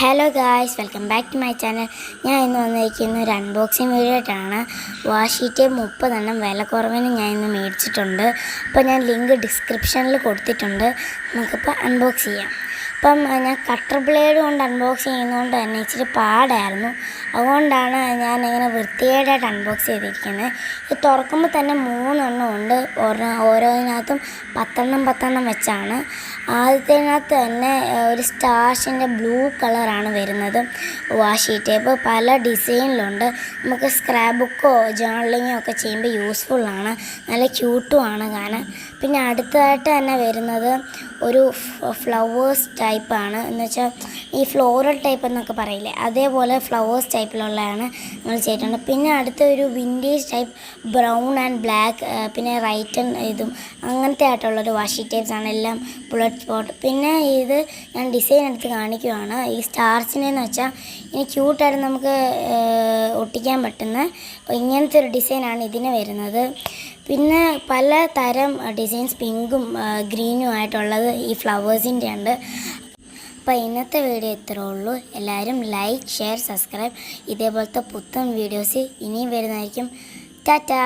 Hello guys, welcome back to my channel. ഞാൻ ഇന്ന് വന്നിരിക്കുന്ന ഒരു അൺബോക്സിങ് വീഡിയോ ആയിട്ടാണ്. വാഷി ടേപ്പ് 30 വില കുറവിന് ഞാൻ ഇന്ന് മേടിച്ചിട്ടുണ്ട്. അപ്പോൾ ഞാൻ ലിങ്ക് ഡിസ്ക്രിപ്ഷനിൽ കൊടുത്തിട്ടുണ്ട്. നമുക്കിപ്പോൾ അൺബോക്സ് ചെയ്യാം. അപ്പം ഞാൻ കട്ടർ ബ്ലേഡ് കൊണ്ട് അൺബോക്സ് ചെയ്യുന്നതുകൊണ്ട് തന്നെ ഇച്ചിരി പാടായിരുന്നു. അതുകൊണ്ടാണ് ഞാൻ ഇങ്ങനെ വൃത്തികേടായിട്ട് അൺബോക്സ് ചെയ്തിരിക്കുന്നത്. ഇത് തുറക്കുമ്പോൾ തന്നെ 3 ഉണ്ട്. ഓരോതിനകത്തും 10 വെച്ചാണ്. ആദ്യത്തിനകത്ത് തന്നെ ഒരു സ്റ്റാർഷിൻ്റെ ബ്ലൂ കളറാണ് വരുന്നത്. വാഷി ടേപ്പ് പല ഡിസൈനിലുണ്ട്. നമുക്ക് സ്ക്രാപ്പ് ബുക്കോ ജേർണലിങ്ങോ ഒക്കെ ചെയ്യുമ്പോൾ യൂസ്ഫുള്ളാണ്. നല്ല ക്യൂട്ടുമാണ് കാണാൻ. പിന്നെ അടുത്തതായിട്ട് തന്നെ വരുന്നത് ഒരു ഫ്ലവേഴ്സ് ടൈപ്പാണ്. എന്ന് വെച്ചാൽ ഈ ഫ്ലോറൽ ടൈപ്പ് എന്നൊക്കെ പറയില്ലേ, അതേപോലെ ഫ്ലവേഴ്സ് ടൈപ്പിലുള്ളതാണ് നമ്മൾ ചെയ്തിട്ടുണ്ട്. പിന്നെ അടുത്ത ഒരു vintage type brown and black, പിന്നെ റൈറ്റ് ഇതും അങ്ങനത്തെ ആയിട്ടുള്ളൊരു വാഷി ടേപ്സാണ്. എല്ലാം ബുള്ളറ്റ് സ്പോട്ട്. പിന്നെ ഇത് ഞാൻ ഡിസൈൻ എടുത്ത് കാണിക്കുവാണ്. ഈ സ്റ്റാർസിനെന്ന് വെച്ചാൽ ഇനി ക്യൂട്ടായിട്ട് നമുക്ക് ഒട്ടിക്കാൻ പറ്റുന്ന ഇങ്ങനത്തെ ഒരു ഡിസൈനാണ് ഇതിന് വരുന്നത്. പിന്നെ പല തരം ഡിസൈൻസ് പിങ്കും ഗ്രീനും ആയിട്ടുള്ളത് ഈ ഫ്ലവേഴ്സിൻ്റെ ഉണ്ട്. അപ്പോൾ ഇന്നത്തെ വീഡിയോ ഇത്രേ ഉള്ളൂ. എല്ലാവരും ലൈക്ക്, ഷെയർ, സബ്സ്ക്രൈബ്. ഇതേപോലത്തെ പുത്തൻ വീഡിയോസ് ഇനിയും വരുന്നതായിരിക്കും. ടാറ്റാ.